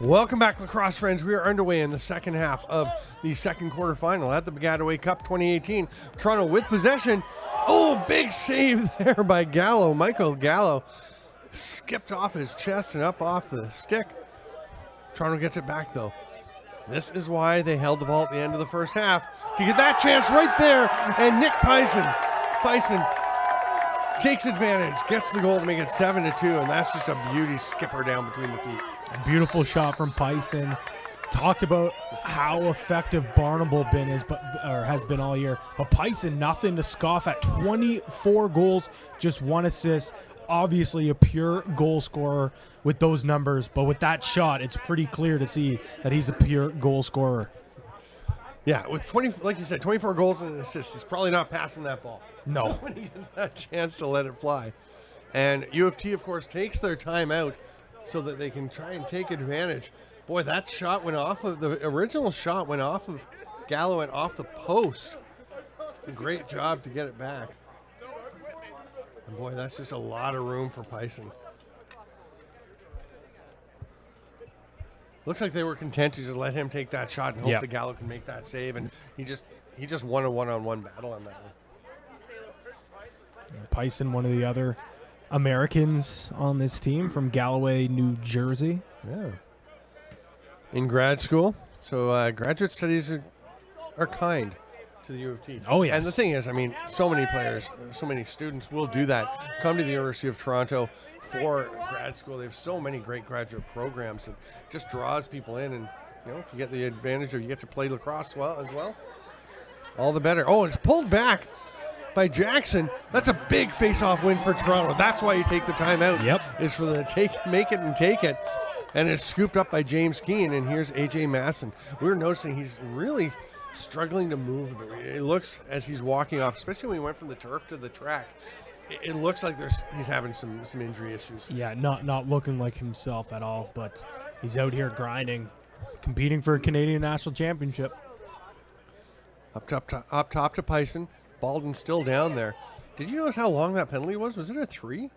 Welcome back, lacrosse friends. We are underway in the second half of the second quarterfinal at the Baggataway Cup 2018. Toronto with possession. Oh, big save there by Gallo. Michael Gallo skipped off his chest and up off the stick. Toronto gets it back, though. This is why they held the ball at the end of the first half, to get that chance right there. And Nick Pison takes advantage, gets the goal to make it 7-2, and that's just a beauty skipper down between the feet. A beautiful shot from Pison. Talked about how effective Barnable has been all year. But Pison, nothing to scoff at. 24 goals, just 1 assist. Obviously a pure goal scorer with those numbers. But with that shot, it's pretty clear to see that he's a pure goal scorer. Yeah, with 20, like you said, 24 goals and an assist, he's probably not passing that ball. No. When he gets that chance to let it fly. And U of T, of course, takes their time out so that they can try and take advantage. Boy, that shot went off of, the original shot went off of Gallo and off the post. A great job to get it back. And boy, that's just a lot of room for Pison. Looks like they were content to just let him take that shot and hope that Gallo can make that save. And he just won a one-on-one battle on that one. Pison, one of the other Americans on this team from Galloway, New Jersey. Yeah. In grad school. So graduate studies are kind to the U of T. Oh, yes. And the thing is, I mean, so many players, so many students will do that. Come to the University of Toronto for grad school. They have so many great graduate programs. It just draws people in. And, you know, if you get the advantage of you get to play lacrosse as well, all the better. Oh, it's pulled back by Jackson. That's a big face-off win for Toronto. That's why you take the timeout. Yep. Is for the make it and take it. And it's scooped up by James Keane, and here's A.J. Masson. We were noticing he's really struggling to move. It looks, as he's walking off, especially when he went from the turf to the track, it looks like he's having some injury issues. Yeah, not looking like himself at all, but he's out here grinding, competing for a Canadian National Championship. Up top to Pison. Baldwin's still down there. Did you notice how long that penalty was? Was it a 3?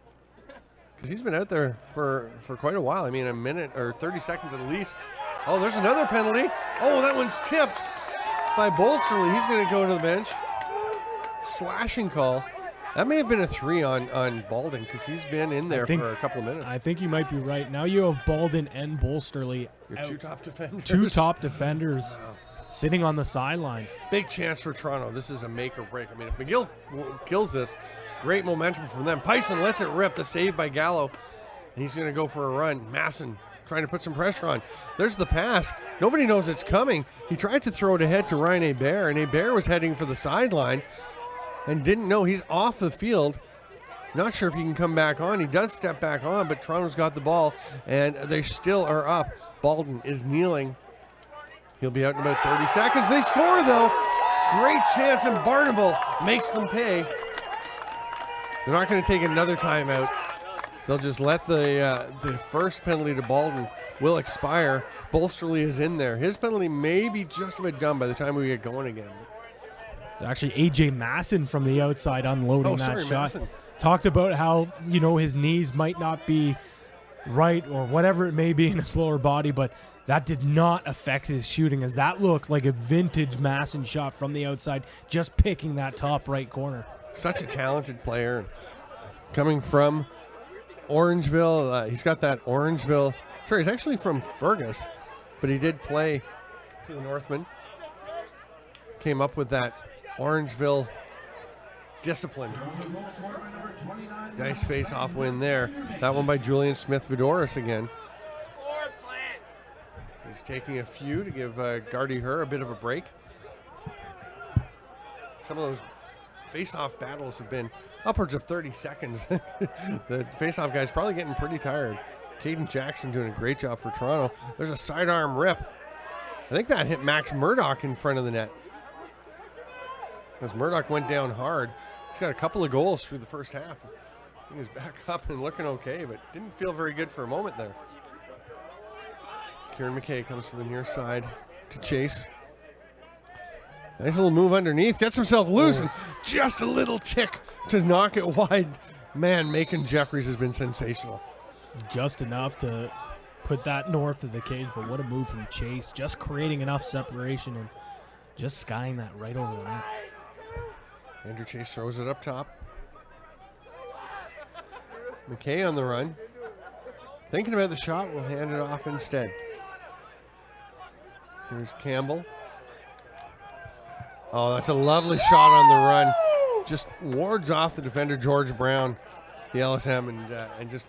Because he's been out there for quite a while. I mean, a minute or 30 seconds at least. Oh, there's another penalty. Oh, that one's tipped by Bolsterly. He's going to go to the bench. Slashing call. That may have been a 3 on Baldwin because he's been in there for a couple of minutes. I think you might be right. Now you have Baldwin and Bolsterly. Your two top defenders. Two top defenders. Wow. Sitting on the sideline. Big chance for Toronto. This is a make or break. I mean, if McGill kills this, great momentum from them. Pison lets it rip. The save by Gallo. And he's going to go for a run. Masson trying to put some pressure on. There's the pass. Nobody knows it's coming. He tried to throw it ahead to Ryan Hebert, and Hebert was heading for the sideline and didn't know he's off the field. Not sure if he can come back on. He does step back on, but Toronto's got the ball, and they still are up. Baldwin is kneeling. He'll be out in about 30 seconds. They score, though. Great chance, and Barnable makes them pay. They're not going to take another timeout. They'll just let the first penalty to Baldwin will expire. Bolsterly is in there. His penalty may be just about done by the time we get going again. It's actually A.J. Masson from the outside unloading that shot. Masson. Talked about how, you know, his knees might not be right or whatever it may be in his lower body, but that did not affect his shooting, as that looked like a vintage Masson shot from the outside, just picking that top right corner. Such a talented player. Coming from Orangeville. He's got that Orangeville. Sorry, he's actually from Fergus, but he did play for the Northmen. Came up with that Orangeville discipline. Nice face-off win there. That one by Julian Smith-Vidoris again. He's taking a few to give Gardy Herr a bit of a break. Some of those face-off battles have been upwards of 30 seconds. The face-off guy's probably getting pretty tired. Caden Jackson doing a great job for Toronto. There's a sidearm rip. I think that hit Max Murdoch in front of the net. As Murdoch went down hard. He's got a couple of goals through the first half. He was back up and looking okay, but didn't feel very good for a moment there. Kieran McKay comes to the near side to chase. Nice little move underneath. Gets himself loose and just a little tick to knock it wide. Man, Macon Jeffries has been sensational. Just enough to put that north of the cage, but what a move from Chase, just creating enough separation and just skying that right over the net. Andrew Chase throws it up top. McKay on the run. Thinking about the shot, will hand it off instead. Here's Campbell. Oh, that's a lovely shot on the run. Just wards off the defender, George Brown, the LSM, and just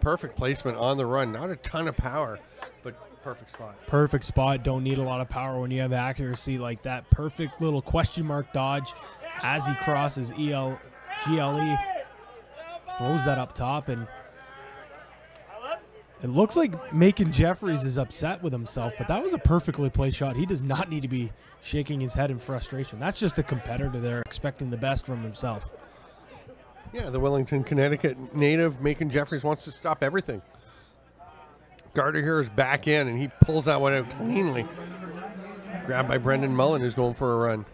perfect placement on the run. Not a ton of power, but perfect spot. Perfect spot. Don't need a lot of power when you have accuracy like that. Perfect little question mark dodge as he crosses GLE. Throws that up top, and it looks like Macon Jeffries is upset with himself, but that was a perfectly played shot. He does not need to be shaking his head in frustration. That's just a competitor there expecting the best from himself. Yeah, the Wellington, Connecticut native, Macon Jeffries, wants to stop everything. Garter here is back in, and he pulls that one out cleanly. Grabbed by Brendan Mullen, who's going for a run.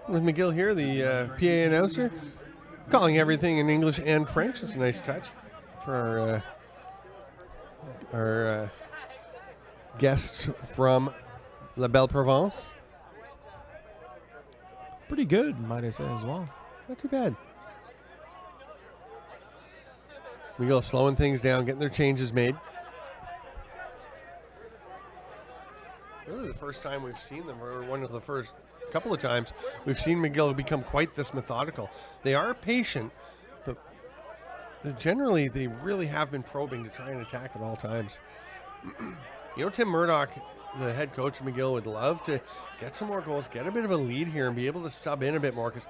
With McGill here, the PA announcer, calling everything in English and French. It's a nice touch for our guests from La Belle Provence. Pretty good, might I say, as well. Not too bad. McGill slowing things down, getting their changes made. Really the first time we've seen them, or one of the first couple of times we've seen McGill become quite this methodical. They are patient, but they really have been probing to try and attack at all times. You know, Tim Murdoch, the head coach of McGill, would love to get some more goals, get a bit of a lead here, and be able to sub in a bit more, because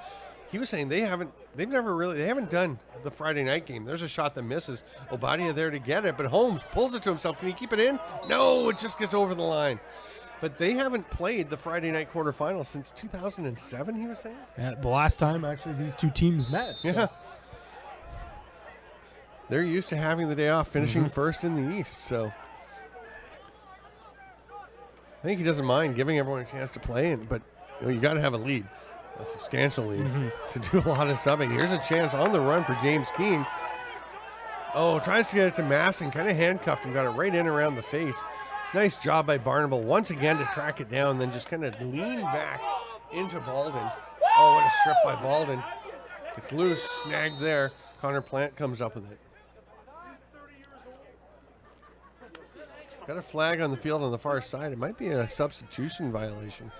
he was saying they haven't done the Friday night game. There's a shot that misses. Obadia there to get it, but Holmes pulls it to himself. Can he keep it in? No, it just gets over the line. But they haven't played the Friday night quarterfinal since 2007, he was saying? Yeah, the last time, actually, these two teams met. So. Yeah. They're used to having the day off, finishing first in the East, so I think he doesn't mind giving everyone a chance to play, but you got to have a lead, a substantial lead, to do a lot of subbing. Here's a chance on the run for James Keane. Oh, tries to get it to Masson, kind of handcuffed him, got it right in around the face. Nice job by Barnable once again to track it down, then just kind of lean back into Balden. Oh, what a strip by Balden. It's loose, snagged there. Connor Plant comes up with it. Got a flag on the field on the far side. It might be a substitution violation.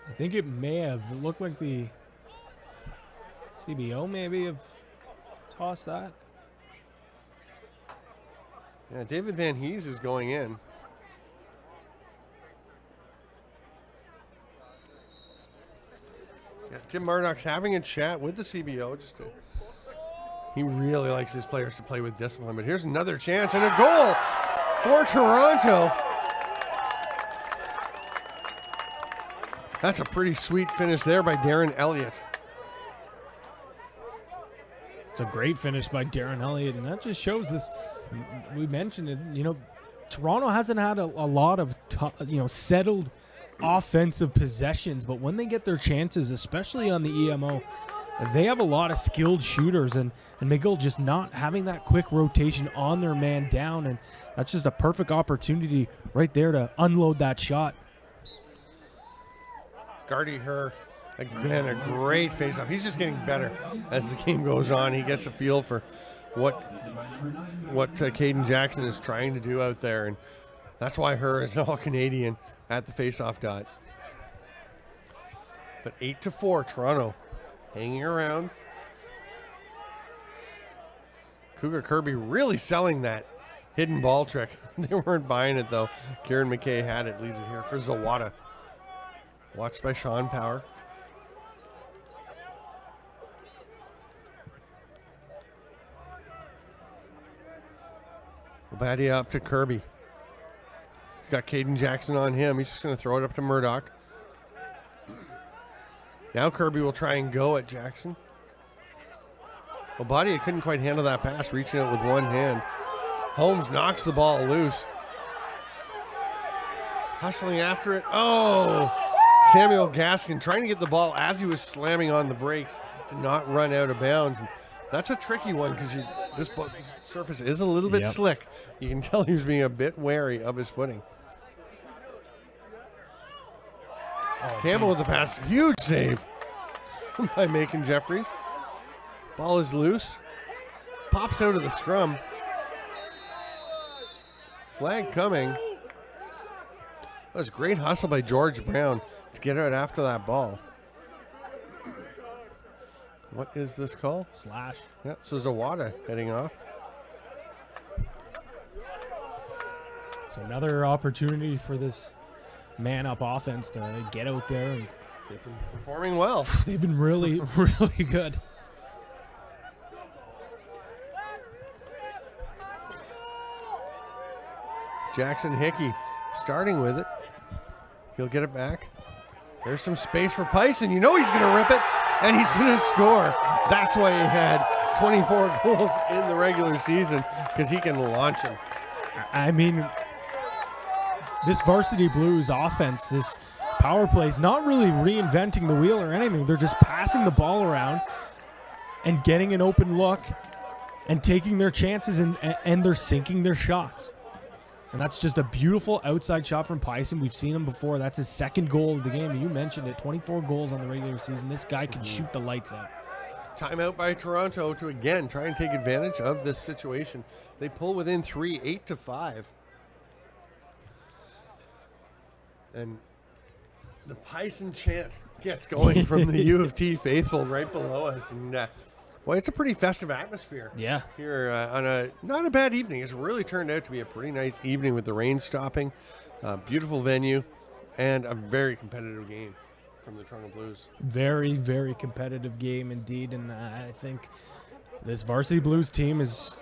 I think it may have. It looked like the CBO maybe have tossed that. Yeah, David Van Hees is going in. Yeah, Tim Murdoch's having a chat with the CBO. He really likes his players to play with discipline. But here's another chance and a goal for Toronto. That's a pretty sweet finish there by Darren Elliott. It's a great finish by Darren Elliott, and that just shows this. We mentioned it, Toronto hasn't had a lot of, settled offensive possessions, but when they get their chances, especially on the EMO, they have a lot of skilled shooters, and McGill just not having that quick rotation on their man down, and that's just a perfect opportunity right there to unload that shot. Gardy Herr, again, a great face-off. He's just getting better as the game goes on. He gets a feel for what Caden Jackson is trying to do out there, and that's why Herr is an all-Canadian at the face-off dot. But 8-4, Toronto hanging around. Cougar Kirby really selling that hidden ball trick. They weren't buying it, though. Kieran McKay had it, leaves it here for Zawada. Watched by Sean Power. Obadia up to Kirby. He's got Caden Jackson on him. He's just going to throw it up to Murdoch. Now Kirby will try and go at Jackson. Obadia couldn't quite handle that pass, reaching it with one hand. Holmes knocks the ball loose. Hustling after it. Oh! Samuel Gaskin trying to get the ball as he was slamming on the brakes to not run out of bounds. And that's a tricky one because this surface is a little bit slick. You can tell he was being a bit wary of his footing. Campbell with the pass. Huge save by Macon Jeffries. Ball is loose. Pops out of the scrum. Flag coming. That was a great hustle by George Brown to get out after that ball. What is this call? Slash. Yeah, so Zawada heading off. So another opportunity for this man-up offense to get out there. And they've been performing well. They've been really, really good. Jackson Hickey starting with it. He'll get it back. There's some space for Pison. You know he's going to rip it, and he's going to score. That's why he had 24 goals in the regular season, because he can launch them. I mean, this Varsity Blues offense, this power play is not really reinventing the wheel or anything. They're just passing the ball around and getting an open look and taking their chances, and they're sinking their shots. And that's just a beautiful outside shot from Pison. We've seen him before. That's his second goal of the game. You mentioned it, 24 goals on the regular season. This guy can shoot the lights out. Timeout by Toronto to again try and take advantage of this situation. They pull within 3, 8-5. And the Pison chant gets going from the U of T faithful right below us. And well, it's a pretty festive atmosphere. Yeah. Here on not a bad evening. It's really turned out to be a pretty nice evening with the rain stopping. Beautiful venue and a very competitive game from the Toronto Blues. Very, very competitive game indeed. And I think this Varsity Blues team is,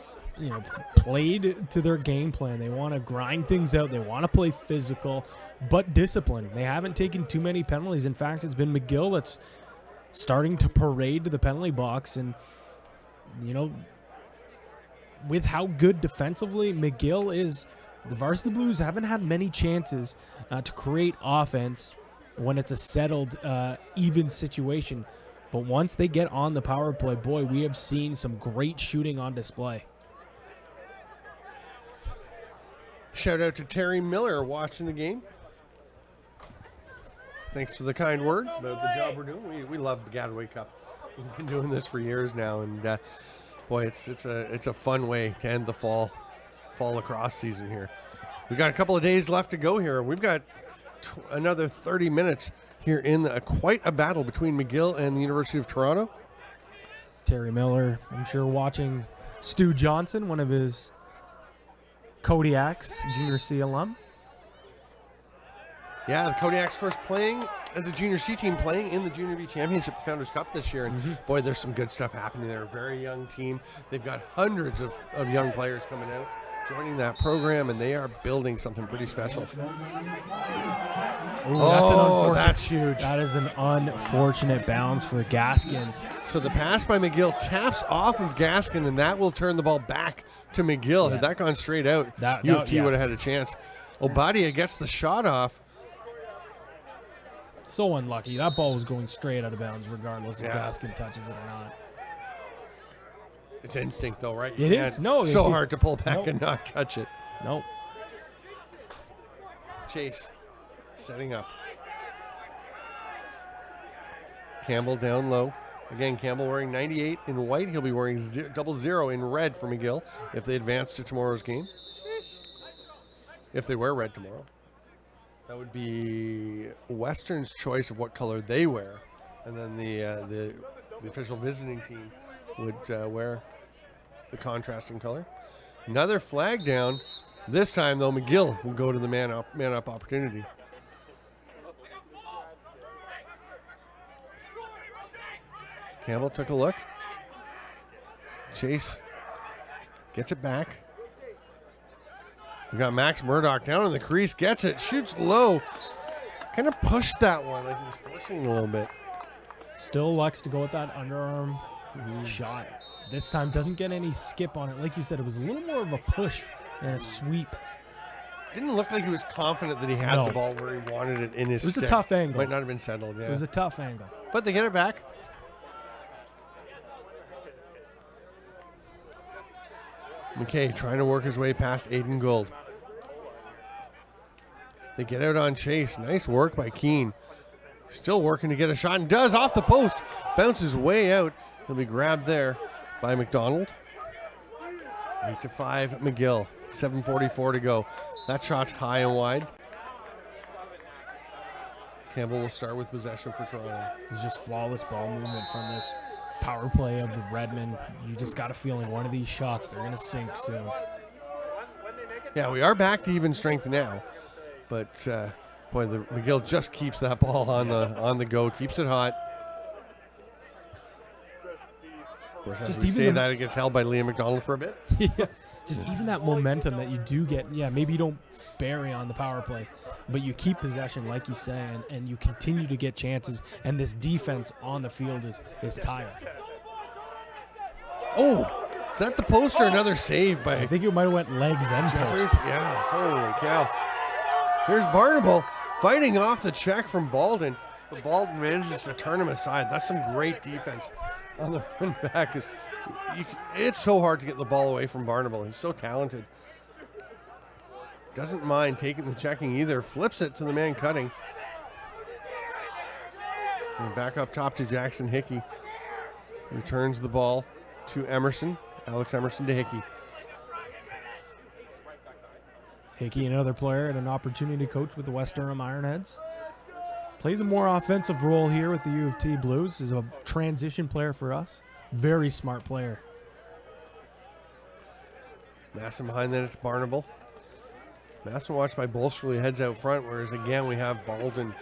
played to their game plan. They want to grind things out. They want to play physical, but disciplined. They haven't taken too many penalties. In fact, it's been McGill that's starting to parade to the penalty box. And, with how good defensively McGill is, the Varsity Blues haven't had many chances to create offense when it's a settled, even situation. But once they get on the power play, boy, we have seen some great shooting on display. Shout out to Terry Miller watching the game. Thanks for the kind words about the job we're doing. We love the Baggataway Cup. We've been doing this for years now, and boy, it's a fun way to end the fall lacrosse season here. We've got a couple of days left to go here. We've got another 30 minutes here in quite a battle between McGill and the University of Toronto. Terry Miller, I'm sure, watching Stu Johnson, one of his Kodiaks, Junior C alum. Yeah, the Kodiaks, of course, playing as a Junior C team, playing in the Junior B Championship, the Founders Cup this year. And boy, there's some good stuff happening there. A very young team. They've got hundreds of young players coming out, joining that program, and they are building something pretty special. Ooh, that's an unfortunate. That's huge. That is an unfortunate bounce for Gaskin. So the pass by McGill taps off of Gaskin, and that will turn the ball back to McGill. Had that gone straight out, U of T would have had a chance. Obadia gets the shot off. So unlucky. That ball was going straight out of bounds regardless if Gaskin touches it or not. It's instinct, though, right? It is. No. So hard to pull back and not touch it. Nope. Chase setting up. Campbell down low. Again, Campbell wearing 98 in white. He'll be wearing 00 in red for McGill if they advance to tomorrow's game. If they wear red tomorrow. That would be Western's choice of what color they wear. And then the official visiting team would wear the contrasting color. Another flag down. This time, though, McGill will go to the man-up opportunity. Campbell took a look. Chase gets it back. We got Max Murdoch down in the crease, gets it, shoots low. Kind of pushed that one, like he was forcing a little bit. Still likes to go with that underarm shot. This time doesn't get any skip on it. Like you said, it was a little more of a push than a sweep. Didn't look like he was confident that he had No. the ball where he wanted it in his It was stick. a tough angle. Might not have been settled, yeah. It was a tough angle. But they get it back. McKay trying to work his way past Aiden Gould. They get out on Chase. Nice work by Keene. Still working to get a shot and does off the post. Bounces way out. He'll be grabbed there by McDonald. 8-5 McGill. 7:44 to go. That shot's high and wide. Campbell will start with possession for Toronto. It's just flawless ball movement from this power play of the Redmen. You just got a feeling one of these shots, they're going to sink soon. Yeah, we are back to even strength now. But, boy, the McGill just keeps that ball on the go, keeps it hot. Of course, as Just we even say the- that, it gets held by Liam McDonald for a bit. Yeah, just even that momentum that you do get. Yeah, maybe you don't bury on the power play, but you keep possession, like you say, and you continue to get chances. And this defense on the field is tired. Oh, is that the post or another save by I think it might have went leg then Jeffers? post. Yeah, holy cow. Here's Barnable fighting off the check from Baldwin, but Baldwin manages to turn him aside. That's some great defense on the run back. It's so hard to get the ball away from Barnable. He's so talented. Doesn't mind taking the checking either. Flips it to the man cutting. And back up top to Jackson Hickey. Returns the ball to Emerson. Alex Emerson to Hickey. Hickey, another player, and an opportunity to coach with the West Durham Ironheads. Plays a more offensive role here with the U of T Blues. Is a transition player for us. Very smart player. Masson behind that, it's Barnable. Masson watched by Bolsterly, heads out front, whereas again we have Baldwin,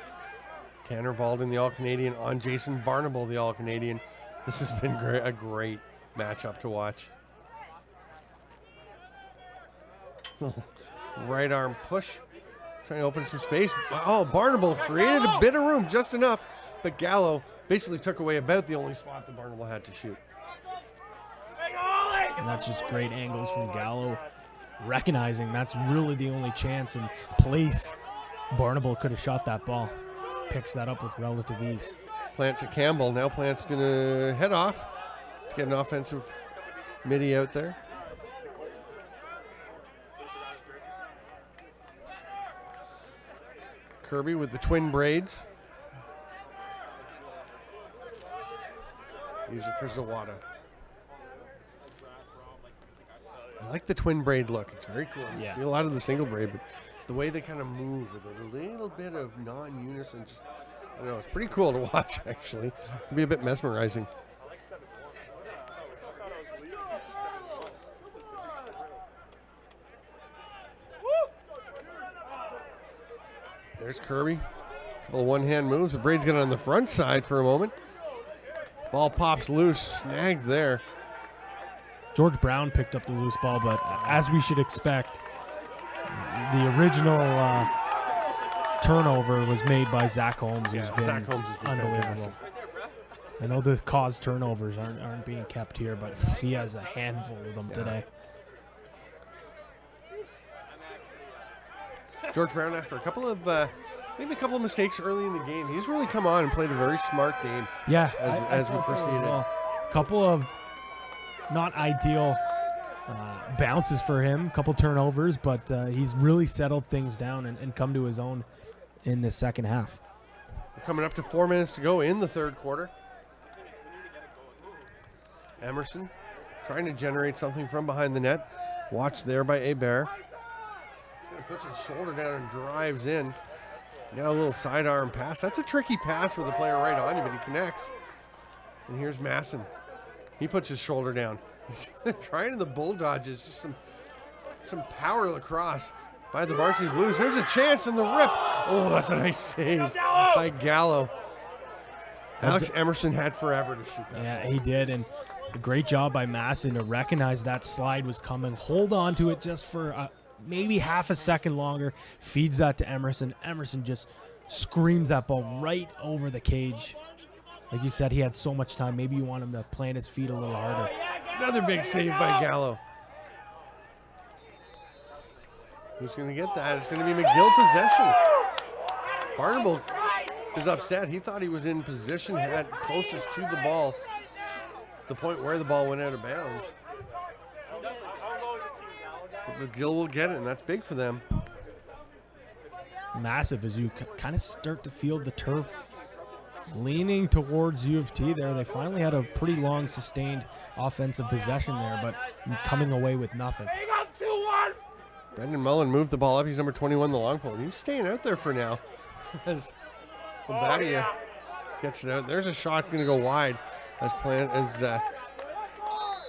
Tanner Baldwin, the All-Canadian, on Jason Barnable, the All-Canadian. This has been a great matchup to watch. Right arm push, trying to open some space. Oh, Barnable created a bit of room, just enough, but Gallo basically took away about the only spot that Barnable had to shoot. And that's just great angles from Gallo, recognizing that's really the only chance and place Barnable could have shot that ball. Picks that up with relative ease. Plant to Campbell. Now Plant's going to head off. Let's get an offensive midi out there. Kirby with the twin braids. Use it for Zawada. I like the twin braid look. It's very cool. Yeah. I feel a lot of the single braid, but the way they kind of move with a little bit of non-unison, just, I don't know, it's pretty cool to watch, actually. It can be a bit mesmerizing. There's Kirby. Couple of one-hand moves. The braid's got it on the front side for a moment. Ball pops loose, snagged there. George Brown picked up the loose ball, but as we should expect, the original turnover was made by Zach Holmes, who's been Zach Holmes has been unbelievable. fantastic. I know the cause turnovers aren't being kept here, but he has a handful of them today. George Brown, after a couple of maybe a couple of mistakes early in the game, he's really come on and played a very smart game. Yeah, as we thought so proceeded. well. Couple of not ideal bounces for him, couple turnovers, but he's really settled things down and come to his own in the second half. We're coming up to 4 minutes to go in the third quarter. Emerson trying to generate something from behind the net. Watched there by Hebert. Puts his shoulder down and drives in. Now a little sidearm pass. That's a tricky pass with the player right on you, but he connects. And here's Masson. He puts his shoulder down. He's trying the bull dodges. Just some power lacrosse by the Varsity Blues. There's a chance in the rip. Oh, that's a nice save by Gallo. Alex Emerson had forever to shoot that. Yeah, he did, and a great job by Masson to recognize that slide was coming, hold on to it just for maybe half a second longer, feeds that to Emerson. Emerson just screams that ball right over the cage. Like you said, he had so much time. Maybe you want him to plant his feet a little harder. Another big save by Gallo. Who's going to get that? It's going to be McGill possession. Barnable is upset. He thought he was in position, had closest to the ball, the point where the ball went out of bounds. But McGill will get it, and that's big for them. Massive as you kind of start to feel the turf leaning towards U of T there. They finally had a pretty long sustained offensive possession there, but coming away with nothing. Brendan Mullen moved the ball up. He's number 21, the long pole. He's staying out there for now as Badia gets it out. There's a shot going to go wide as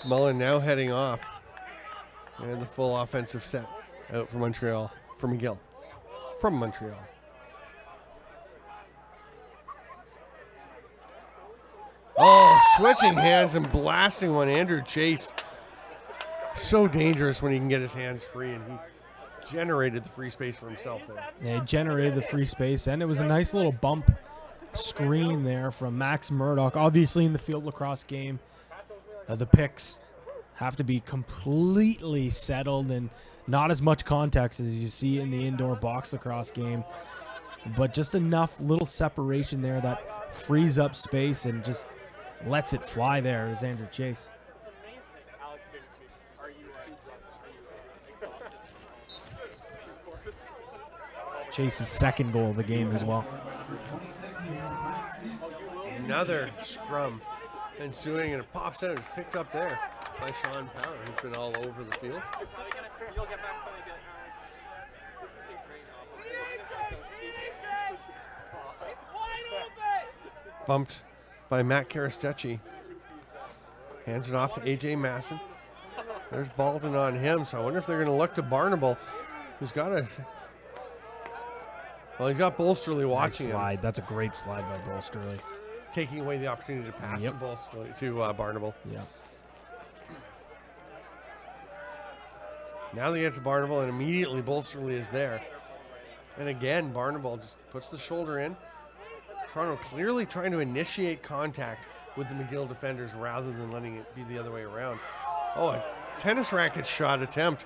Mullen now heading off. And the full offensive set out for Montreal, for McGill, from Montreal. Oh, switching hands and blasting one. Andrew Chase, so dangerous when he can get his hands free, and he generated the free space for himself there. Yeah, he generated the free space, and it was a nice little bump screen there from Max Murdoch. Obviously, in the field lacrosse game, the picks have to be completely settled and not as much context as you see in the indoor box lacrosse game, but just enough little separation there that frees up space and just lets it fly there is Andrew Chase. Chase's second goal of the game as well. Another scrum ensuing, and it pops out and it's picked up there by Sean Power, who's been all over the field. Bumped by Matt Karastecki. Hands it off to AJ Masson. There's Baldwin on him, so I wonder if they're going to look to Barnable, who's got a... Well, he's got Bolsterly watching nice slide. him. That's a great slide by Bolsterly. Taking away the opportunity to pass to Bolsterly, to Barnable. Yep. Now they get to Barnable, and immediately Bolsterly is there. And again, Barnable just puts the shoulder in. Toronto clearly trying to initiate contact with the McGill defenders rather than letting it be the other way around. Oh, a tennis racket shot attempt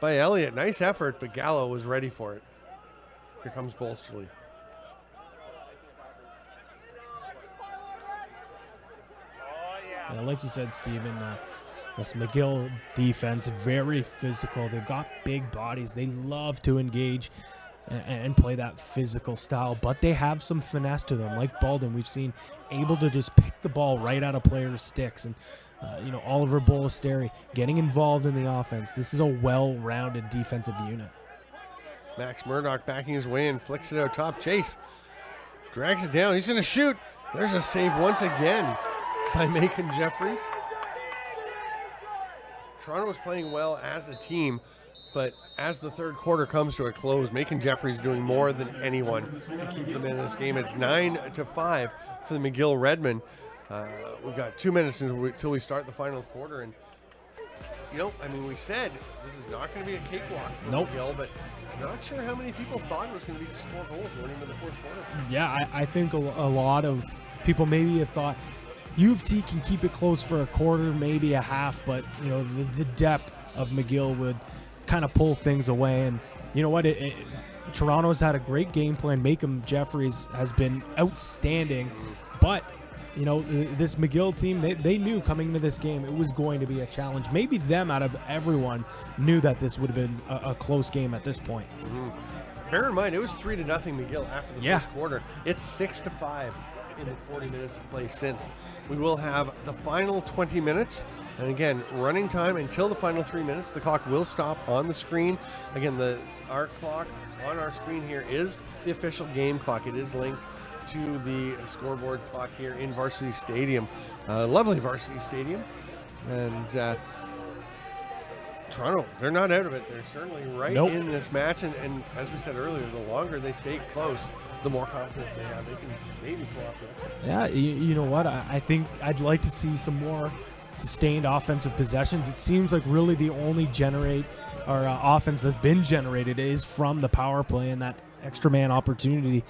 by Elliott. Nice effort, but Gallo was ready for it. Here comes Bolsterly. Yeah, like you said, Stephen, this McGill defense, very physical. They've got big bodies. They love to engage and play that physical style, but they have some finesse to them. Like Baldwin, we've seen able to just pick the ball right out of players' sticks. And, Oliver Bolesteri getting involved in the offense. This is a well-rounded defensive unit. Max Murdoch backing his way and flicks it out top. Chase drags it down. He's going to shoot. There's a save once again by Macon Jeffries. Toronto was playing well as a team, but as the third quarter comes to a close, Macon Jeffries doing more than anyone to keep them in this game. It's 9-5 for the McGill Redmen. We've got 2 minutes until we start the final quarter, and we said this is not going to be a cakewalk for McGill, but not sure how many people thought it was going to be just 4 goals going into the fourth quarter. Yeah, I think a lot of people maybe have thought U of T can keep it close for a quarter, maybe a half, but the depth of McGill would kind of pull things away. And you know what? Toronto's had a great game plan. Macon Jeffries has been outstanding, but this McGill team, they knew coming into this game it was going to be a challenge. Maybe them out of everyone knew that this would have been a close game at this point. Mm-hmm. Bear in mind, it was 3-0 McGill after the first quarter. It's 6-5 in the 40 minutes of play since. We will have the final 20 minutes. And again, running time until the final 3 minutes. The clock will stop on the screen. Again, our clock on our screen here is the official game clock. It is linked to the scoreboard clock here in Varsity Stadium. Lovely Varsity Stadium. And Toronto, they're not out of it. They're certainly right in this match. And as we said earlier, the longer they stay close, the more confidence they have. They can maybe pull off the upset. Yeah, you know what? I think I'd like to see some more sustained offensive possessions. It seems like really the only offense that's been generated is from the power play and that extra man opportunity.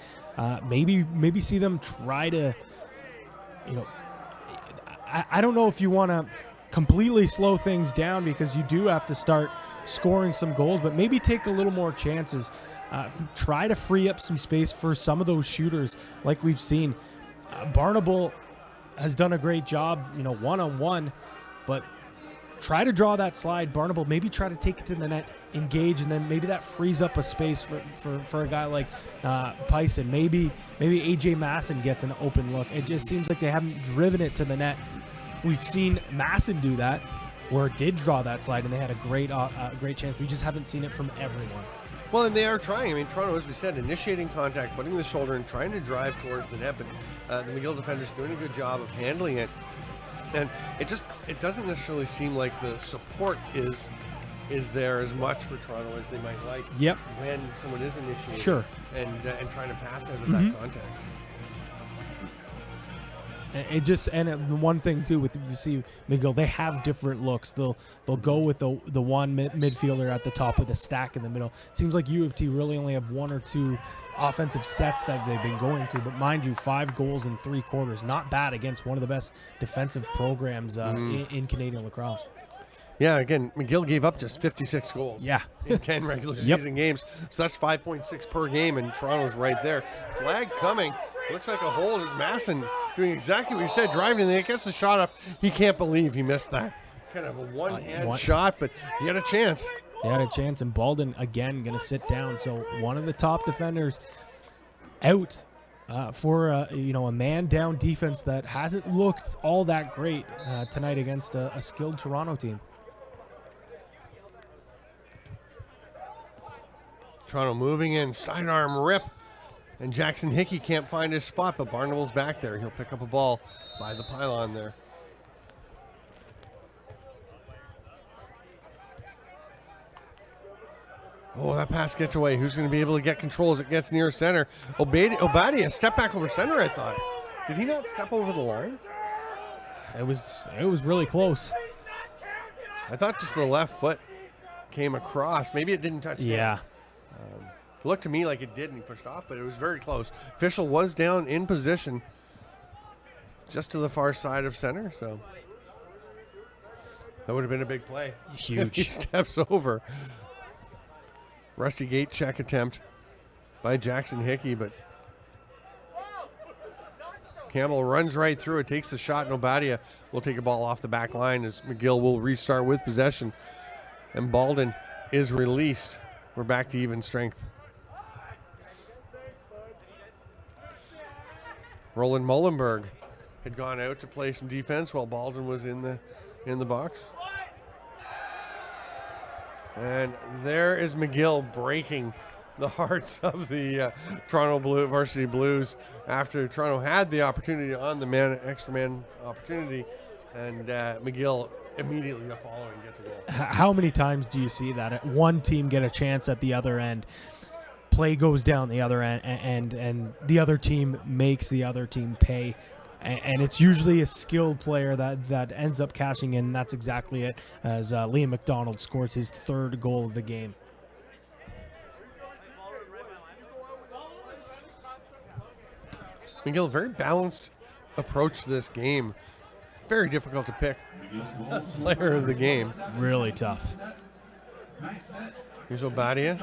Maybe see them try to, I don't know if you want to completely slow things down, because you do have to start scoring some goals, but maybe take a little more chances. Try to free up some space for some of those shooters like we've seen. Barnable has done a great job, one-on-one, but try to draw that slide. Barnable, maybe try to take it to the net, engage, and then maybe that frees up a space for a guy like Pison. Maybe AJ Masson gets an open look. It just seems like they haven't driven it to the net. We've seen Masson do that, where it did draw that slide, and they had a great chance. We just haven't seen it from everyone. Well, and they are trying. I mean, Toronto, as we said, initiating contact, putting the shoulder and trying to drive towards the net, but the McGill defenders doing a good job of handling it. And it doesn't necessarily seem like the support is there as much for Toronto as they might like. Yep. When someone is initiating. Sure. And trying to pass out of that contact. And the one thing too, with you see McGill, they have different looks. They'll go with the one midfielder at the top with a stack in the middle. It seems like U of T really only have 1 or 2 offensive sets that they've been going to, but mind you, 5 goals in 3 quarters, not bad against one of the best defensive programs in Canadian lacrosse. Yeah, again, McGill gave up just 56 goals. Yeah. In 10 regular season games, so that's 5.6 per game, and Toronto's right there. Flag coming. Looks like a hold is Masson doing exactly what he said, driving, and then he gets the shot off. He can't believe he missed that. Kind of a one-hand shot, but he had a chance. He had a chance, and Baldwin, again, going to sit down. So one of the top defenders out for a man-down defense that hasn't looked all that great tonight against a skilled Toronto team. Toronto moving in, sidearm rip. And Jackson Hickey can't find his spot, but Barnable's back there. He'll pick up a ball by the pylon there. Oh, that pass gets away. Who's going to be able to get control as it gets near center? Obadia, step back over center, I thought. Did he not step over the line? It was really close. I thought just the left foot came across. Maybe it didn't touch. Yeah. It looked to me like it did, and he pushed off, but it was very close. Fischel was down in position just to the far side of center, so that would have been a big play. Huge. He steps over. Rusty gate check attempt by Jackson Hickey, but Campbell runs right through it, takes the shot, and Obadia will take a ball off the back line as McGill will restart with possession, and Baldwin is released. We're back to even strength. Roland Mullenberg had gone out to play some defense while Baldwin was in the box. And there is McGill breaking the hearts of the Toronto Varsity Blues after Toronto had the opportunity on the extra man opportunity, and McGill immediately following gets a goal. How many times do you see that one team get a chance at the other end, play goes down the other end, and the other team makes the other team pay, and it's usually a skilled player that ends up cashing in, and that's exactly it, as Liam McDonald scores his 3rd goal of the game. McGill, very balanced approach to this game. Very difficult to pick player of the game. Really tough. Here's Obadia.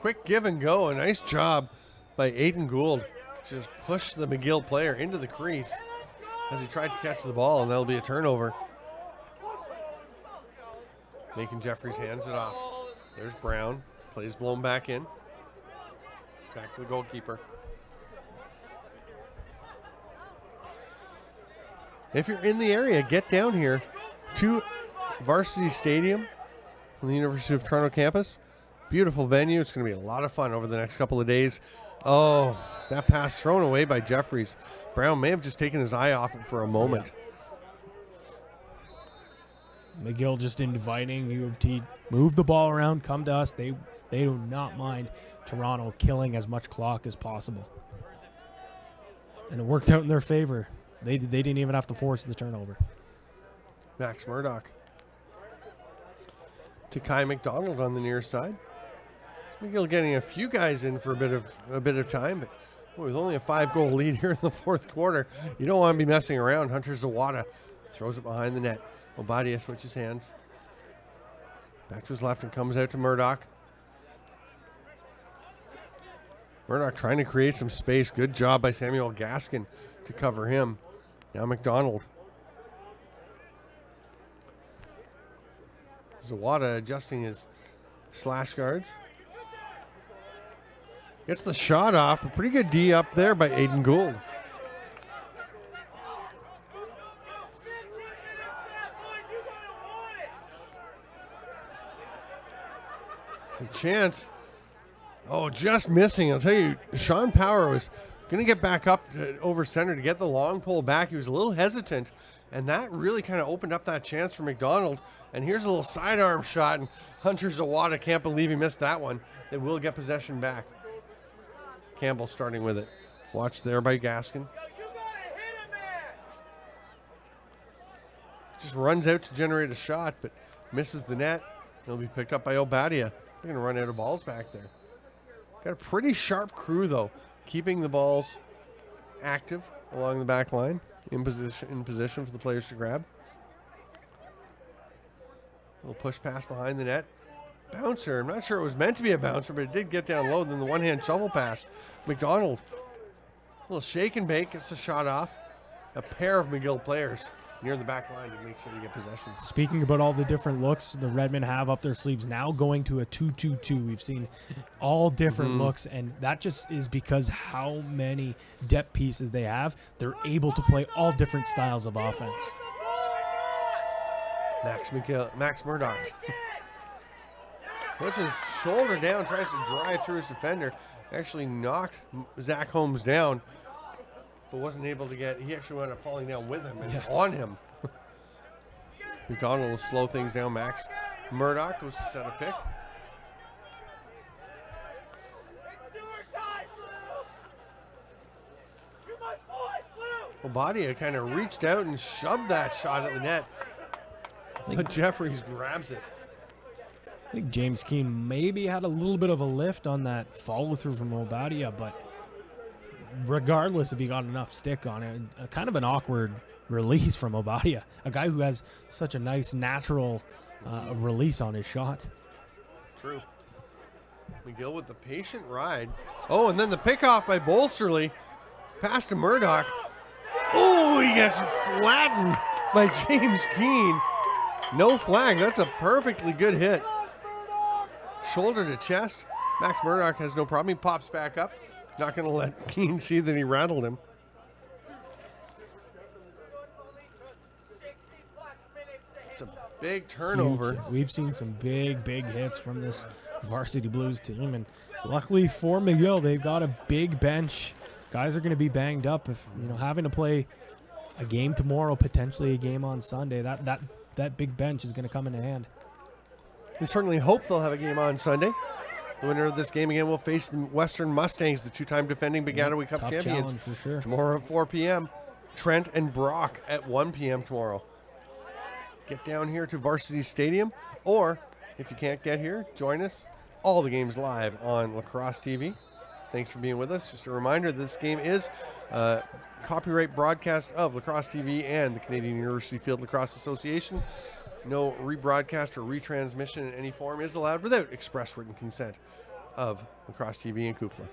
Quick give and go. A nice job by Aiden Gould. Just push the McGill player into the crease as he tried to catch the ball, and that'll be a turnover. Making Jeffries hands it off. There's Brown. Plays blown back in. Back to the goalkeeper. If you're in the area, get down here to Varsity Stadium from the University of Toronto campus. Beautiful venue. It's going to be a lot of fun over the next couple of days. Oh, that pass thrown away by Jeffries. Brown may have just taken his eye off it for a moment. Yeah. McGill just inviting U of T, move the ball around, come to us. They do not mind Toronto killing as much clock as possible. And it worked out in their favor. They didn't even have to force the turnover. Max Murdoch to Kai McDonald on the near side. McGill getting a few guys in for a bit of time, but with only a 5-goal lead here in the fourth quarter, you don't want to be messing around. Hunter Zawada throws it behind the net. Obadia switches hands. Back to his left and comes out to Murdoch. Murdoch trying to create some space. Good job by Samuel Gaskin to cover him. Now McDonald. Zawada adjusting his slash guards. Gets the shot off. A pretty good D up there by Aiden Gould. It's a chance. Oh, just missing. I'll tell you, Sean Power was going to get back up over center to get the long pull back. He was a little hesitant, and that really kind of opened up that chance for McDonald. And here's a little sidearm shot, and Hunter Zawada can't believe he missed that one. They will get possession back. Campbell starting with it. Watched there by Gaskin. Just runs out to generate a shot, but misses the net. It'll be picked up by Obadia. They're going to run out of balls back there. Got a pretty sharp crew, though, keeping the balls active along the back line, in position for the players to grab. A little push pass behind the net. Bouncer. I'm not sure it was meant to be a bouncer, but it did get down low. Then the one-hand shovel pass. McDonald. A little shake and bake. Gets the shot off. A pair of McGill players near the back line to make sure they get possession. Speaking about all the different looks the Redmen have up their sleeves, now going to a 2-2-2. We've seen all different looks, and that just is because how many depth pieces they have. They're able to play all different styles of offense. Max Murdoch. Puts his shoulder down, tries to drive through his defender. Actually knocked Zach Holmes down, but wasn't able to get. He actually wound up falling down with him and on him. McDonald will slow things down. Max Murdoch goes to set a pick. Obadia kind of reached out and shoved that shot at the net, but Jeffries grabs it. I think James Keane maybe had a little bit of a lift on that follow-through from Obadia, but regardless if he got enough stick on it, kind of an awkward release from Obadia, a guy who has such a nice natural release on his shot. True. McGill with the patient ride. Oh, and then the pick-off by Bolsterly. Pass to Murdoch. Oh, he gets flattened by James Keane. No flag. That's a perfectly good hit. Shoulder to chest. Max Murdoch has no problem. He pops back up. Not going to let Keane see that he rattled him. It's a big turnover. Huge. We've seen some big hits from this Varsity Blues team, and luckily for McGill, they've got a big bench. Guys are going to be banged up if having to play a game tomorrow, potentially a game on Sunday. That big bench is going to come into hand. We certainly hope they'll have a game on Sunday. The winner of this game again will face the Western Mustangs, the two-time defending Baggataway Cup champions. For sure. Tomorrow at 4 p.m. Trent and Brock at 1 p.m. tomorrow. Get down here to Varsity Stadium, or if you can't get here, join us. All the games live on Lacrosse TV. Thanks for being with us. Just a reminder, this game is copyright broadcast of Lacrosse TV and the Canadian University Field Lacrosse Association. No rebroadcast or retransmission in any form is allowed without express written consent of Lacrosse TV and Kufla.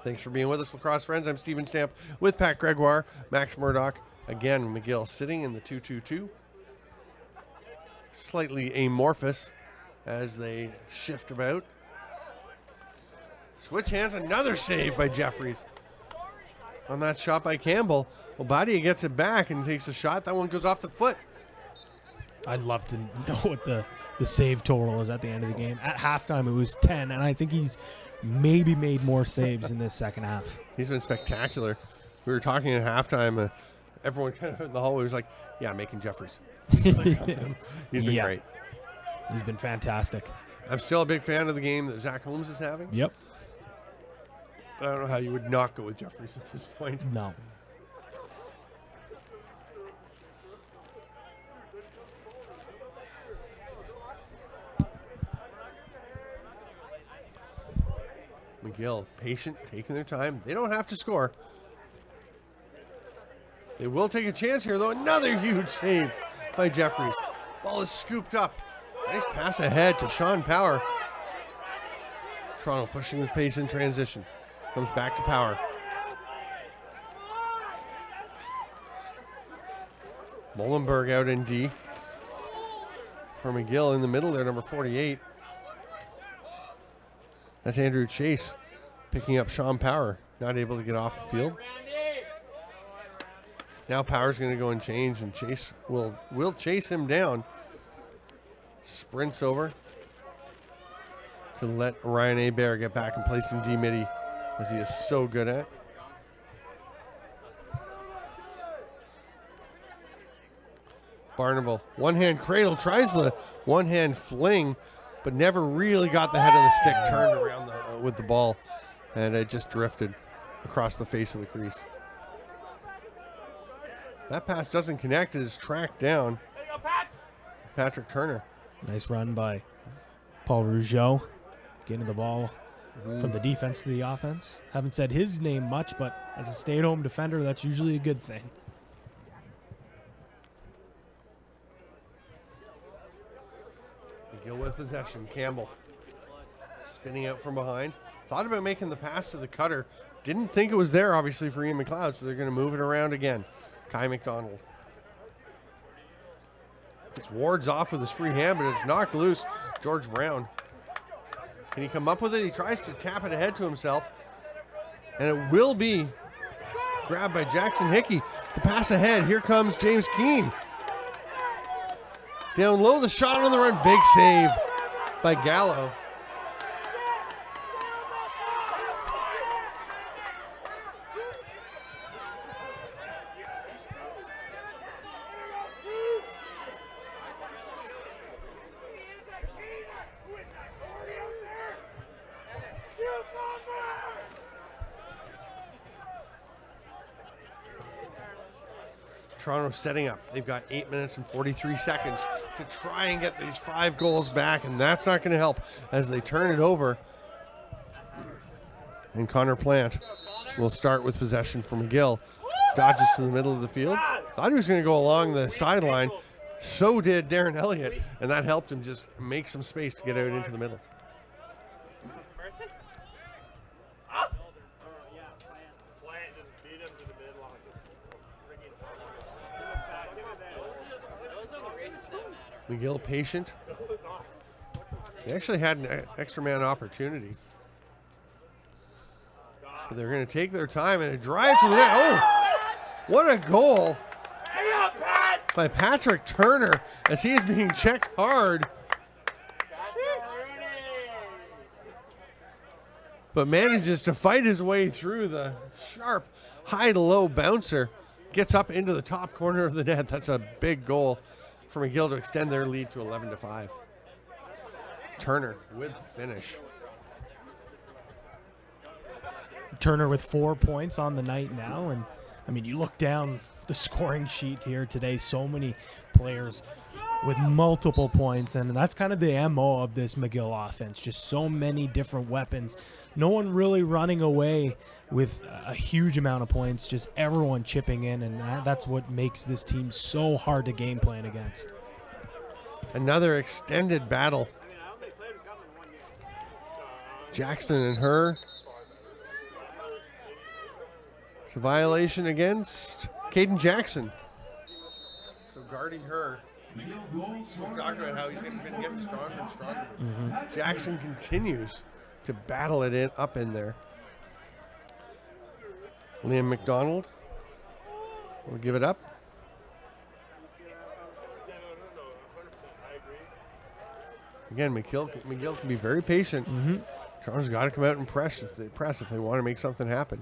Thanks for being with us, lacrosse friends. I'm Stephen Stamp with Pat Gregoire, Max Murdoch. Again, McGill sitting in the 2-2-2. Slightly amorphous as they shift about. Switch hands, another save by Jeffries. On that shot by Campbell, Obadia gets it back and takes a shot. That one goes off the foot. I'd love to know what the save total is at the end of the game. At halftime, it was 10, and I think he's maybe made more saves in this second half. He's been spectacular. We were talking at halftime. Everyone kind of in the hallway was like, yeah, making Jeffries. He's been great. He's been fantastic. I'm still a big fan of the game that Zach Holmes is having. Yep. But I don't know how you would not go with Jeffries at this point. No. McGill, patient, taking their time. They don't have to score. They will take a chance here, though. Another huge save by Jeffries. Ball is scooped up. Nice pass ahead to Sean Power. Toronto pushing with pace in transition. Comes back to Power. Molenberg out in D. For McGill in the middle there, number 48. That's Andrew Chase picking up Sean Power. Not able to get off the field. Now Power's going to go and change, and Chase will chase him down. Sprints over to let Ryan Hebert get back and play some D-midi, as he is so good at. Barnable, one-hand cradle, tries the one-hand fling, but never really got the head of the stick turned around with the ball, and it just drifted across the face of the crease. That pass doesn't connect. It is tracked down. Patrick Turner. Nice run by Paul Rougeau, getting the ball from the defense to the offense. Haven't said his name much, but as a stay-at-home defender, that's usually a good thing. McGill with possession. Campbell spinning out from behind. Thought about making the pass to the cutter. Didn't think it was there, obviously, for Ian McLeod, so they're going to move it around again. Kai McDonald. It's Ward's off with his free hand, but it's knocked loose. George Brown. Can he come up with it? He tries to tap it ahead to himself. And it will be grabbed by Jackson Hickey. The pass ahead. Here comes James Keane. Down low, the shot on the run. Big save by Gallo. Toronto setting up. They've got 8 minutes and 43 seconds to try and get these 5 goals back, and that's not going to help as they turn it over. And Connor Plant will start with possession for McGill. Dodges to the middle of the field. Thought he was going to go along the sideline. So did Darren Elliott, and that helped him just make some space to get out into the middle. McGill patient. They actually had an extra man opportunity. But they're going to take their time and a drive to the net. Oh, what a goal by Patrick Turner as he is being checked hard. But manages to fight his way through the sharp high-to-low bouncer. Gets up into the top corner of the net. That's a big goal for McGill to extend their lead to 11-5. Turner with the finish. Turner with 4 points on the night now, and I mean, you look down the scoring sheet here today, so many players with multiple points, and that's kind of the MO of this McGill offense. Just so many different weapons. No one really running away with a huge amount of points, just everyone chipping in, and that's what makes this team so hard to game plan against. Another extended battle. Jackson and her. It's a violation against Caden Jackson. So guarding her. We talked about how he's been getting stronger and stronger. Jackson continues to battle it up in there. Liam McDonald will give it up. Again, McGill can be very patient. Toronto's got to come out and press if they want to make something happen.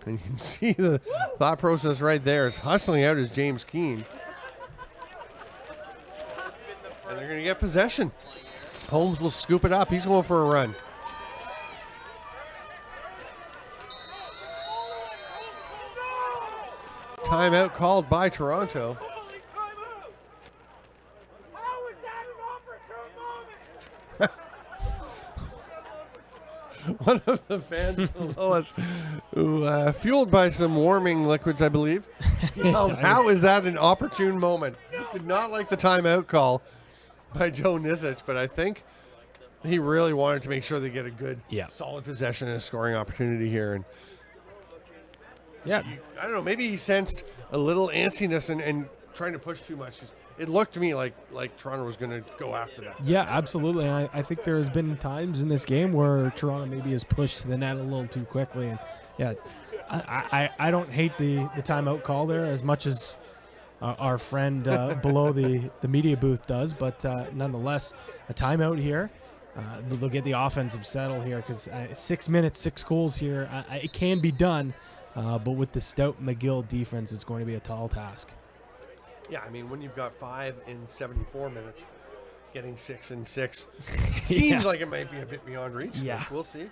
And you can see the thought process right there. It's hustling out as James Keane. And they're going to get possession. Holmes will scoop it up. He's going for a run. Timeout called by Toronto. one of the fans below us, who fueled by some warming liquids, I believe, yelled, "How is that an opportune moment?" Did not like the timeout call by Joe Nisich, but I think he really wanted to make sure they get a good, solid possession and a scoring opportunity here. And I don't know, maybe he sensed a little antsiness and trying to push too much. It looked to me like Toronto was going to go after that. Yeah, absolutely. And I think there's been times in this game where Toronto maybe has pushed to the net a little too quickly. And I don't hate the timeout call there as much as our friend below the media booth does, but nonetheless, a timeout here. They'll get the offensive settle here because 6 minutes, 6 goals here. It can be done, but with the stout McGill defense, it's going to be a tall task. Yeah, I mean, when you've got 5 in 74 minutes, getting 6 in 6 seems Yeah. like it might be a bit beyond reach. Yeah. We'll see.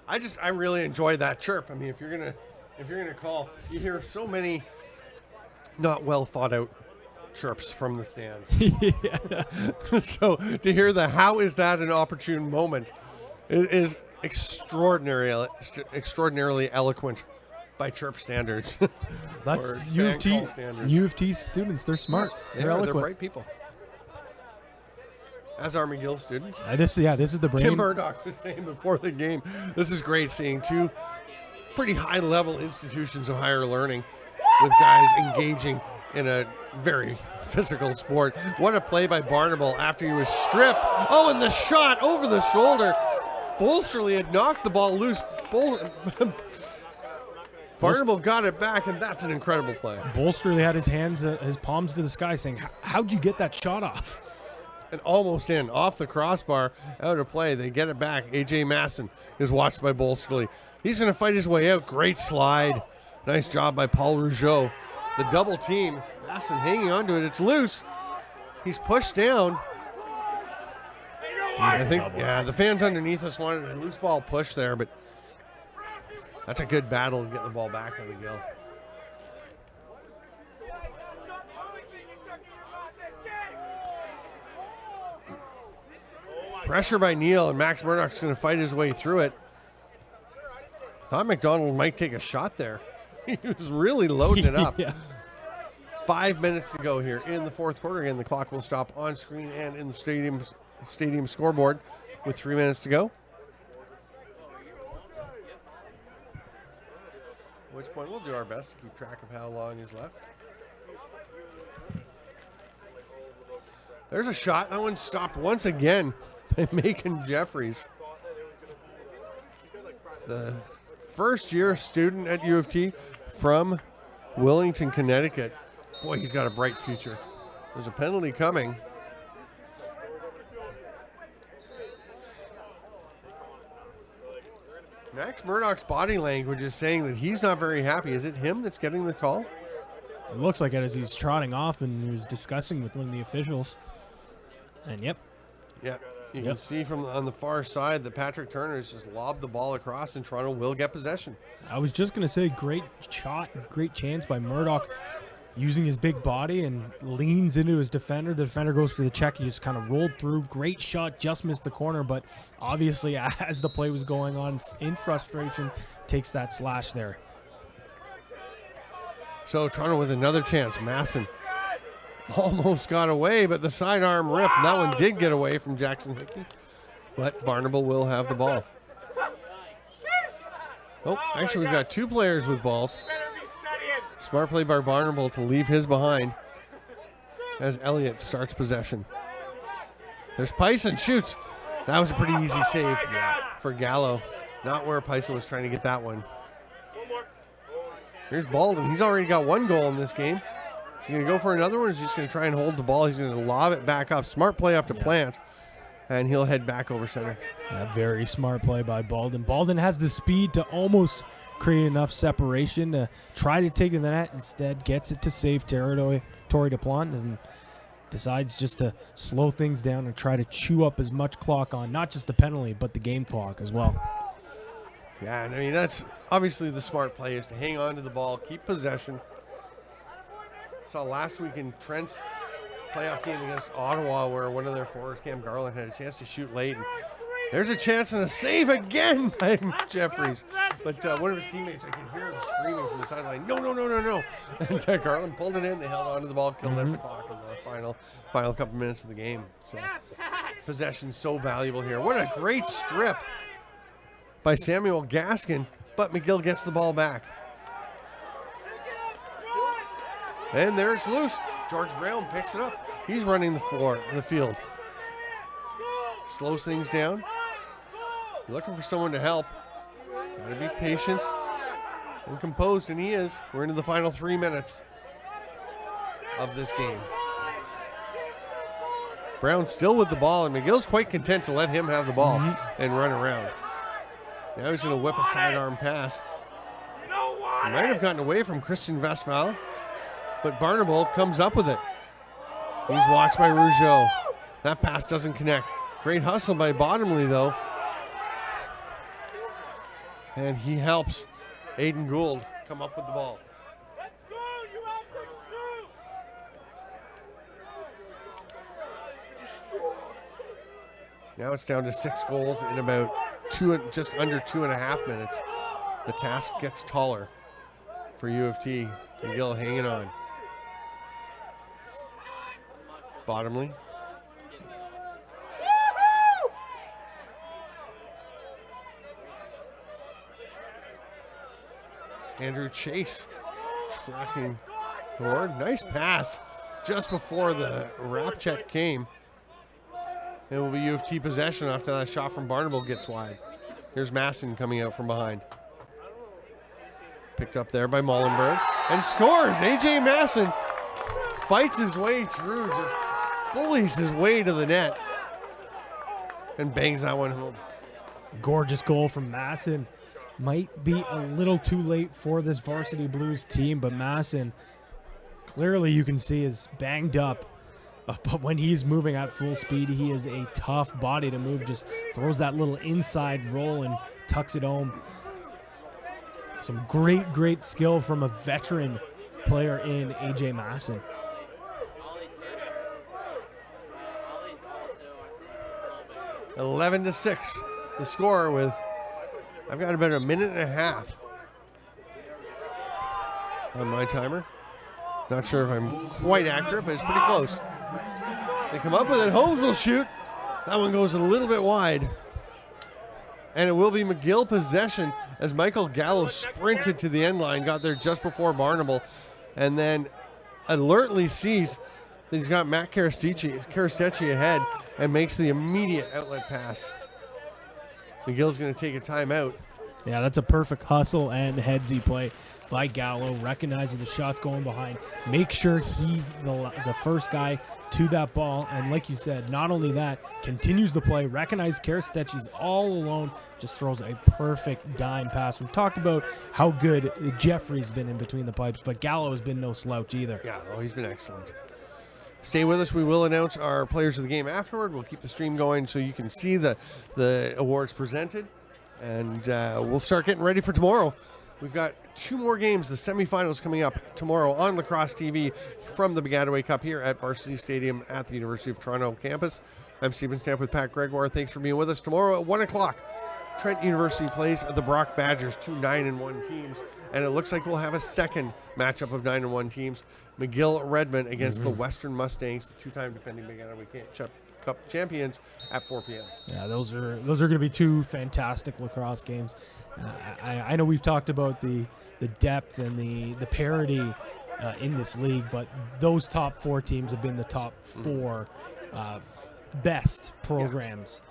I really enjoy that chirp. I mean, if you're gonna call, you hear so many not well thought out chirps from the stands. So to hear the "how is that an opportune moment" is extraordinarily eloquent by chirp standards. That's Or U of fan T. call standards. U of T students. They're smart. They're They're eloquent. bright people. As are McGill students. This is the brain. Tim Murdoch was saying before the game, this is great seeing two pretty high-level institutions of higher learning with guys engaging in a very physical sport. What a play by Barnable after he was stripped. Oh, and the shot over the shoulder. Bolsterly had knocked the ball loose. Barnable got it back, and that's an incredible play. Bolsterly had his palms to the sky saying, how'd you get that shot off? And almost in, off the crossbar, out of play. They get it back. A.J. Masson is watched by Bolsterly. He's going to fight his way out. Great slide. Nice job by Paul Rougeau. The double team. Masson hanging onto it. It's loose. He's pushed down. I think, the fans underneath us wanted a loose ball push there, but that's a good battle to get the ball back on McGill. Pressure by Neal, and Max Murdoch's going to fight his way through it. Thought McDonald might take a shot there. He was really loading it up. 5 minutes to go here in the fourth quarter. Again, the clock will stop on screen and in the stadium scoreboard with 3 minutes to go. At which point we'll do our best to keep track of how long is left. There's a shot. That one stopped once again by Macon Jeffries. The first-year student at U of T from Willington, Connecticut. Boy, he's got a bright future. There's a penalty coming. Max Murdoch's body language is saying that he's not very happy. Is it him that's getting the call? It looks like it as he's trotting off and he was discussing with one of the officials. And you can see from on the far side that Patrick Turner has just lobbed the ball across and Toronto will get possession. I was just going to say great shot, great chance by Murdoch using his big body and leans into his defender. The defender goes for the check. He just kind of rolled through. Great shot, just missed the corner, but obviously as the play was going on in frustration, takes that slash there. So Toronto with another chance. Masson almost got away, but the sidearm ripped. That one did get away from Jackson Hickey, but Barnable will have the ball. Oh, actually, we've got two players with balls. Smart play by Barnable to leave his behind as Elliott starts possession. There's Pison, shoots. That was a pretty easy save for Gallo. Not where Pison was trying to get that one. Here's Baldwin. He's already got one goal in this game. Is he going to go for another one? Or is he just going to try and hold the ball? He's going to lob it back up. Smart play up to Plant, and he'll head back over center. Very smart play by Baldwin. Baldwin has the speed to almost create enough separation to try to take in the net. Instead, gets it to save territory. Torrey Duplant and decides just to slow things down and try to chew up as much clock on not just the penalty, but the game clock as well. Yeah, and I mean, that's obviously the smart play is to hang on to the ball, keep possession. Saw last week in Trent's playoff game against Ottawa where one of their forwards, Cam Garland, had a chance to shoot late. And There's a chance and a save again by Jeffries. But one of his teammates, I can hear him screaming from the sideline, no, no, no, no, no. And Garland pulled it in. They held on to the ball, killed out the clock in the final couple minutes of the game. So possession so valuable here. What a great strip by Samuel Gaskin, but McGill gets the ball back. And there it's loose. George Brown picks it up. He's running the field. Slows things down. Looking for someone to help. Gotta be patient and composed, and he is. We're into the final 3 minutes of this game. Brown still with the ball, and McGill's quite content to let him have the ball and run around. Now he's going to whip a sidearm pass. He might have gotten away from Christian Westphal, but Barnable comes up with it. He's watched by Rougeau. That pass doesn't connect. Great hustle by Bottomley, though. And he helps Aiden Gould come up with the ball. Let's go! You have to shoot! Now it's down to 6 goals in about just under 2.5 minutes. The task gets taller for U of T. McGill hanging on. Bottomley. Andrew Chase tracking forward. Nice pass just before the wrap check came. It will be U of T possession after that shot from Barnable gets wide. Here's Masson coming out from behind. Picked up there by Mullenberg and scores. AJ Masson fights his way through, just bullies his way to the net and bangs that one home. Gorgeous goal from Masson. Might be a little too late for this Varsity Blues team, but Masson, clearly you can see, is banged up. But when he's moving at full speed, he is a tough body to move. Just throws that little inside roll and tucks it home. Some great skill from a veteran player in AJ Masson. (11-6) the score with, I've got about 1.5 minutes on my timer. Not sure if I'm quite accurate, but it's pretty close. They come up with it. Holmes will shoot. That one goes a little bit wide. And it will be McGill possession as Michael Gallo sprinted to the end line, got there just before Barnable, and then alertly sees that he's got Matt Karastecki ahead and makes the immediate outlet pass. McGill's going to take a timeout. Yeah, that's a perfect hustle and headsy play by Gallo, recognizing the shots going behind. Make sure he's the first guy to that ball. And like you said, not only that, continues the play, recognize Karastecki's all alone, just throws a perfect dime pass. We've talked about how good Jeffrey's been in between the pipes, but Gallo has been no slouch either. Yeah, he's been excellent. Stay with us. We will announce our players of the game afterward. We'll keep the stream going so you can see the awards presented. And we'll start getting ready for tomorrow. We've got 2 more games, the semifinals coming up tomorrow on Lacrosse TV from the Baggataway Cup here at Varsity Stadium at the University of Toronto campus. I'm Stephen Stamp with Pat Gregoire. Thanks for being with us. Tomorrow at 1 o'clock, Trent University plays the Brock Badgers, 2 9-1 teams. And it looks like we'll have a second matchup of 9-1 teams. McGill Redmond against the Western Mustangs, the 2-time defending Baggataway Cup champions, at 4 p.m. Yeah, those are going to be 2 fantastic lacrosse games. I know we've talked about the depth and the parity in this league, but those top 4 teams have been the top 4 best programs.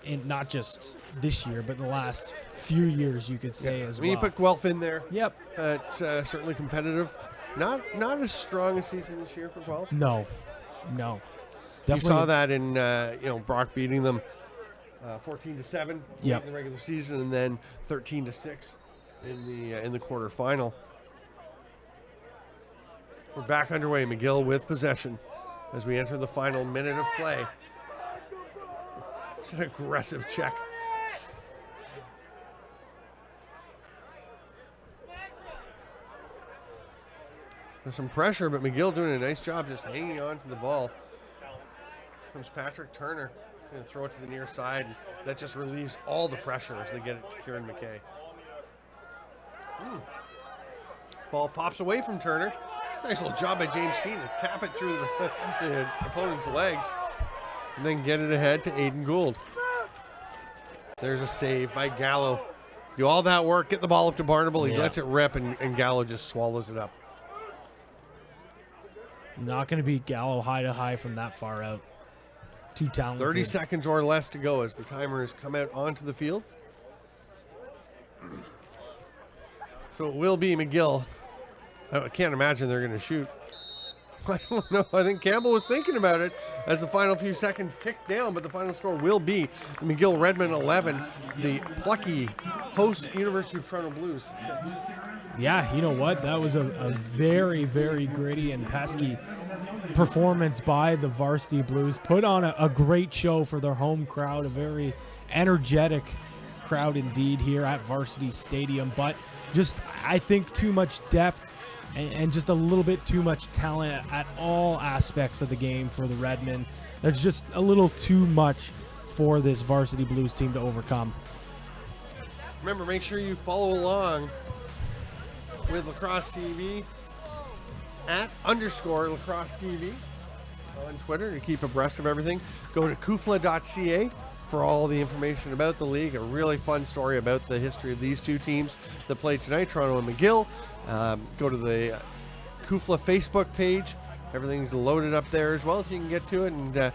And not just this year, but the last few years, you could say as well. You put Guelph in there. Yep. It's certainly competitive. Not as strong a season this year for Guelph. No. Definitely. You saw that in Brock beating them 14-7 in the regular season, and then 13-6 in the quarterfinal. We're back underway. McGill with possession as we enter the final minute of play. It's an aggressive check. There's some pressure, but McGill doing a nice job just hanging on to the ball. Comes Patrick Turner. Going to throw it to the near side, and that just relieves all the pressure as they get it to Kieran McKay. Ball pops away from Turner. Nice little job by James Keane to tap it through the opponent's legs and then get it ahead to Aiden Gould. There's a save by Gallo. Do all that work, get the ball up to Barnable. He lets it rip, and Gallo just swallows it up. Not going to beat Gallo high to high from that far out. Too talented. 30 seconds or less to go as the timer has come out onto the field. So it will be McGill. I can't imagine they're going to shoot. I don't know. I think Campbell was thinking about it as the final few seconds ticked down, but the final score will be the McGill Redmond 11, the plucky host University of Toronto Blues. Yeah, you know what? That was a very, very gritty and pesky performance by the Varsity Blues. Put on a great show for their home crowd, a very energetic crowd indeed here at Varsity Stadium, but just, I think, too much depth and just a little bit too much talent at all aspects of the game for the Redmen. There's just a little too much for this Varsity Blues team to overcome. Remember, make sure you follow along with Lacrosse TV at _Lacrosse TV on Twitter to keep abreast of everything. Go to kufla.ca for all the information about the league. A really fun story about the history of these two teams that played tonight, Toronto and McGill. Go to the Kufla Facebook page. Everything's loaded up there as well if you can get to it, and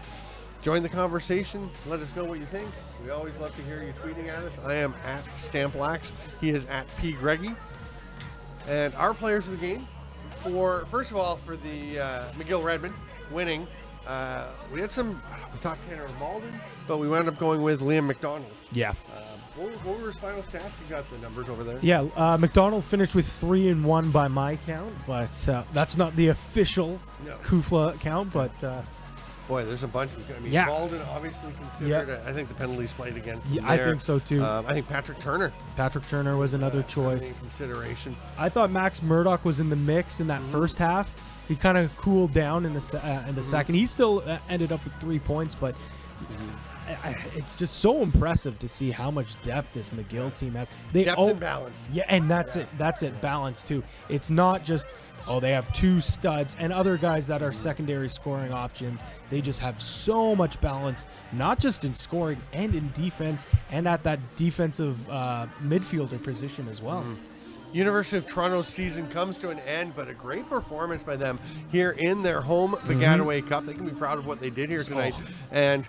join the conversation. Let us know what you think. We always love to hear you tweeting at us. I am at Stamplax. He is at P. Greggy. And our players of the game, first of all, for the McGill Redmond winning, we thought Tanner Malden, but we wound up going with Liam McDonald. Yeah. What were his final stats? You got the numbers over there? Yeah, McDonald finished with 3-1 by my count, but that's not the official Kufla count, but... Boy, there's a bunch. Yeah. Malden obviously considered, I think the penalties played against him I there. think so too. I think Patrick Turner was another choice. in consideration. I thought Max Murdoch was in the mix in that first half. He kind of cooled down in the second. He still ended up with 3 points, but it's just so impressive to see how much depth this McGill team has. Depth and balance. Yeah, and that's it. That's it. Balance too. It's not just they have two studs and other guys that are secondary scoring options. They just have so much balance, not just in scoring and in defense, and at that defensive midfielder position as well. University of Toronto's season comes to an end, but a great performance by them here in their home Baggataway Cup. They can be proud of what they did here tonight. And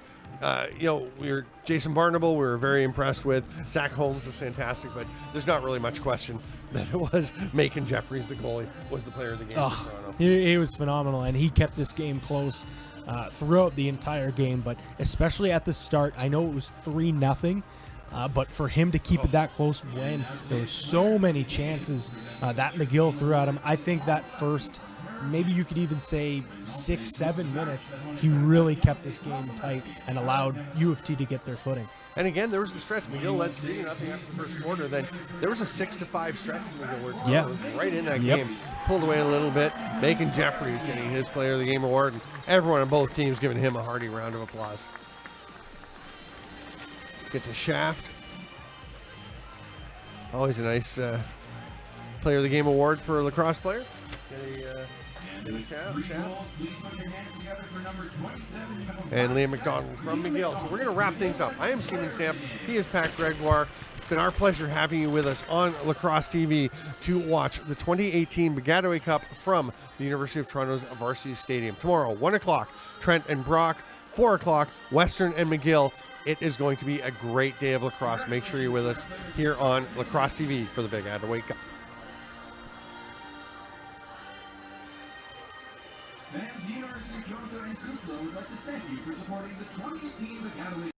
Jason Barnable, we were very impressed with. Zach Holmes was fantastic, but there's not really much question that it was Macon Jeffries, the goalie, was the player of the game for Toronto. He was phenomenal, and he kept this game close throughout the entire game, but especially at the start. I know it was 3-0, but for him to keep it that close when there were so many chances that McGill threw at him, I think that first, maybe you could even say 6-7 minutes, he really kept this game tight and allowed U of T to get their footing. And again, there was the stretch. McGill led 3-0 after the first quarter. Then there was a 6-5 stretch in McGill where Toronto was right in that game. Pulled away a little bit. Macon Jeffries getting his Player of the Game award, and everyone on both teams giving him a hearty round of applause. Gets a shaft. Always a nice Player of the Game award for a lacrosse player. And Liam McDonald from McGill. So we're going to wrap things up. I am Steven Stamp. He is Pat Gregoire. It's been our pleasure having you with us on Lacrosse TV to watch the 2018 Baggataway Cup from the University of Toronto's Varsity Stadium. Tomorrow, 1 o'clock, Trent and Brock. 4 o'clock, Western and McGill. It is going to be a great day of lacrosse. Make sure you're with us here on Lacrosse TV for the Baggataway Cup.